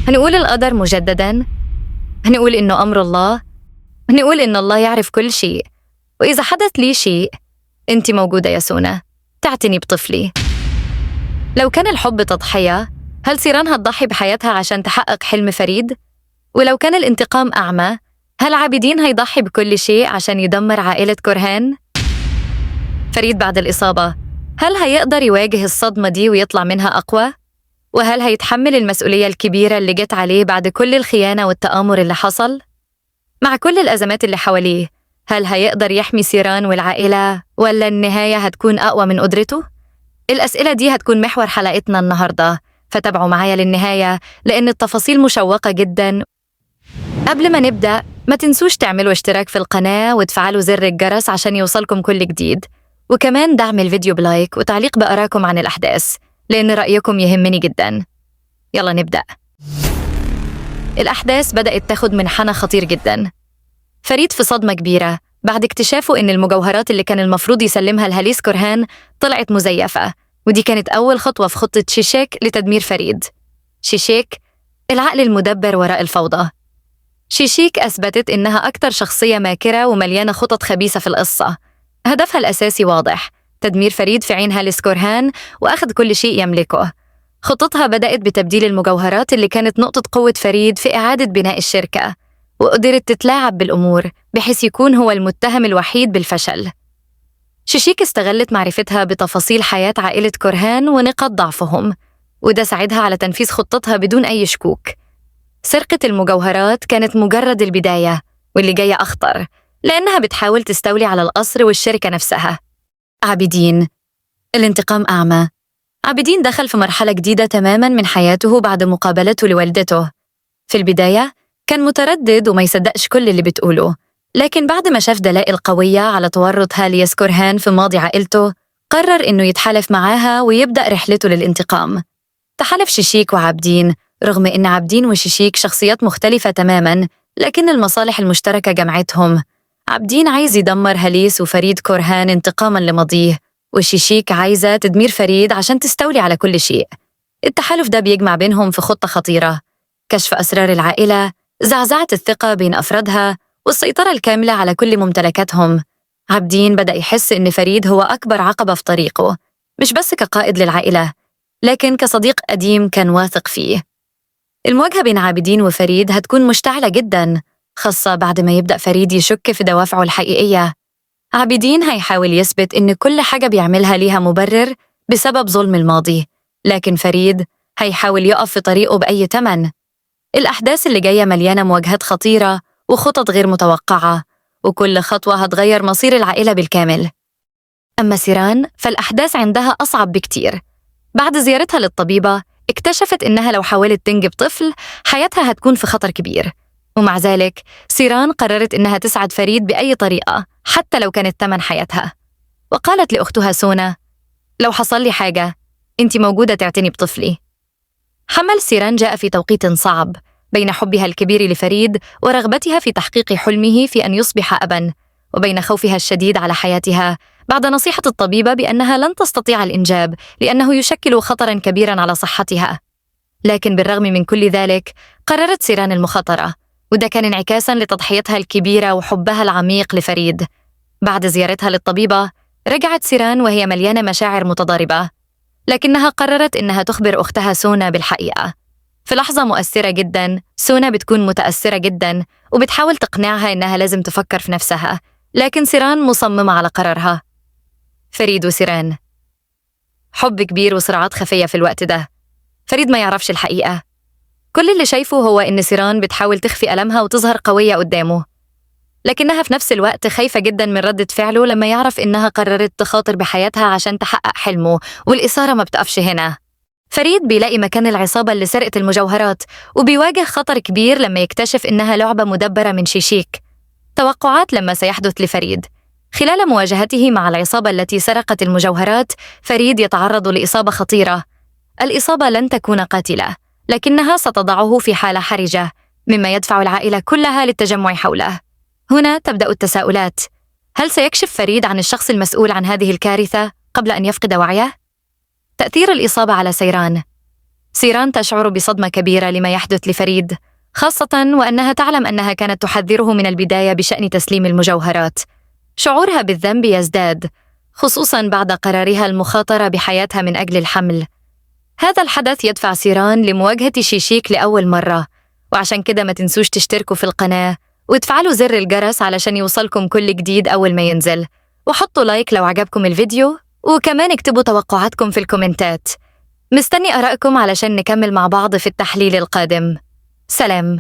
هنقول القدر مجدداً، هنقول إنه أمر الله، هنقول إن الله يعرف كل شيء، وإذا حدث لي شيء أنت موجودة يا سونا تعتني بطفلي. لو كان الحب تضحية، هل سيران هتضحي بحياتها عشان تحقق حلم فريد؟ ولو كان الانتقام أعمى، هل عابدين هيضحي بكل شيء عشان يدمر عائلة كورهان؟ فريد بعد الإصابة، هل هيقدر يواجه الصدمة دي ويطلع منها أقوى؟ وهل هيتحمل المسؤولية الكبيرة اللي جت عليه بعد كل الخيانة والتآمر اللي حصل؟ مع كل الأزمات اللي حواليه، هل هيقدر يحمي سيران والعائلة ولا النهاية هتكون أقوى من قدرته؟ الأسئلة دي هتكون محور حلقتنا النهاردة، فتابعوا معايا للنهاية لأن التفاصيل مشوقة جداً. قبل ما نبدأ، ما تنسوش تعملوا اشتراك في القناة وتفعلوا زر الجرس عشان يوصلكم كل جديد، وكمان دعم الفيديو بلايك وتعليق بآراءكم عن الأحداث لأن رأيكم يهمني جداً. يلا نبدأ. الأحداث بدأت تاخد منحنى خطير جداً. فريد في صدمة كبيرة بعد اكتشافه إن المجوهرات اللي كان المفروض يسلمها لهاليس كورهان طلعت مزيفة، ودي كانت أول خطوة في خطة شيشيك لتدمير فريد. شيشيك، العقل المدبر وراء الفوضى. شيشيك أثبتت إنها أكتر شخصية ماكرة ومليانة خطط خبيثة في القصة. هدفها الأساسي واضح: تدمير فريد في عين هاليس كورهان وأخذ كل شيء يملكه. خطتها بدأت بتبديل المجوهرات اللي كانت نقطة قوة فريد في إعادة بناء الشركة، وقدرت تتلاعب بالأمور بحيث يكون هو المتهم الوحيد بالفشل. شيشيك استغلت معرفتها بتفاصيل حياة عائلة كورهان ونقاط ضعفهم، وده ساعدها على تنفيذ خطتها بدون أي شكوك. سرقة المجوهرات كانت مجرد البداية، واللي جاية أخطر لأنها بتحاول تستولي على القصر والشركة نفسها. عابدين، الانتقام أعمى. عابدين دخل في مرحلة جديدة تماماً من حياته بعد مقابلته لوالدته. في البداية كان متردد وما يصدقش كل اللي بتقوله، لكن بعد ما شاف دلائل قوية على تورط هاليس كورهان في ماضي عائلته، قرر إنه يتحالف معاها ويبدأ رحلته للانتقام. تحالف شيشيك وعابدين، رغم إن عابدين وشيشيك شخصيات مختلفة تماماً، لكن المصالح المشتركة جمعتهم. عابدين عايز يدمر هاليس وفريد كورهان انتقاماً لماضيه، وشيشيك عايزة تدمير فريد عشان تستولي على كل شيء. التحالف ده بيجمع بينهم في خطة خطيرة: كشف أسرار العائلة، زعزعة الثقة بين أفرادها، والسيطرة الكاملة على كل ممتلكاتهم. عابدين بدأ يحس إن فريد هو أكبر عقبة في طريقه، مش بس كقائد للعائلة، لكن كصديق قديم كان واثق فيه. المواجهة بين عابدين وفريد هتكون مشتعلة جداً، خاصة بعد ما يبدأ فريد يشك في دوافعه الحقيقية. عابدين هيحاول يثبت إن كل حاجة بيعملها ليها مبرر بسبب ظلم الماضي، لكن فريد هيحاول يقف في طريقه بأي تمن. الأحداث اللي جاية مليانة مواجهات خطيرة وخطط غير متوقعة، وكل خطوة هتغير مصير العائلة بالكامل. أما سيران فالأحداث عندها أصعب بكتير. بعد زيارتها للطبيبة اكتشفت إنها لو حاولت تنجب طفل حياتها هتكون في خطر كبير، ومع ذلك سيران قررت إنها تسعد فريد بأي طريقة حتى لو كانت ثمن حياتها. وقالت لأختها سونا: لو حصل لي حاجة أنت موجودة تعتني بطفلي. حمل سيران جاء في توقيت صعب بين حبها الكبير لفريد ورغبتها في تحقيق حلمه في أن يصبح أباً، وبين خوفها الشديد على حياتها بعد نصيحة الطبيبة بأنها لن تستطيع الإنجاب لأنه يشكل خطراً كبيراً على صحتها. لكن بالرغم من كل ذلك قررت سيران المخاطرة، وده كان انعكاساً لتضحيتها الكبيرة وحبها العميق لفريد. بعد زيارتها للطبيبة رجعت سيران وهي مليانة مشاعر متضاربة، لكنها قررت إنها تخبر أختها سونا بالحقيقة. في لحظة مؤثرة جداً سونا بتكون متأثرة جداً وبتحاول تقنعها إنها لازم تفكر في نفسها، لكن سيران مصممة على قرارها. فريد وسيران، حب كبير وصراعات خفية في الوقت ده. فريد ما يعرفش الحقيقة، كل اللي شايفه هو إن سيران بتحاول تخفي ألمها وتظهر قوية قدامه، لكنها في نفس الوقت خايفة جداً من ردة فعله لما يعرف إنها قررت تخاطر بحياتها عشان تحقق حلمه، والإثارة ما بتقفش هنا. فريد بيلاقي مكان العصابة اللي سرقت المجوهرات، وبيواجه خطر كبير لما يكتشف إنها لعبة مدبرة من شيشيك. توقعات لما سيحدث لفريد خلال مواجهته مع العصابة التي سرقت المجوهرات. فريد يتعرض لإصابة خطيرة. الإصابة لن تكون قاتلة، لكنها ستضعه في حالة حرجة، مما يدفع العائلة كلها للتجمع حوله. هنا تبدأ التساؤلات: هل سيكشف فريد عن الشخص المسؤول عن هذه الكارثة قبل أن يفقد وعيه؟ تأثير الإصابة على سيران. سيران تشعر بصدمة كبيرة لما يحدث لفريد، خاصة وأنها تعلم أنها كانت تحذره من البداية بشأن تسليم المجوهرات. شعورها بالذنب يزداد، خصوصاً بعد قرارها المخاطرة بحياتها من أجل الحمل. هذا الحدث يدفع سيران لمواجهة شيشيك لأول مرة، وعشان كده ما تنسوش تشتركوا في القناة وتفعلوا زر الجرس علشان يوصلكم كل جديد أول ما ينزل، وحطوا لايك لو عجبكم الفيديو، وكمان اكتبوا توقعاتكم في الكومنتات. مستني آرائكم علشان نكمل مع بعض في التحليل القادم. سلام.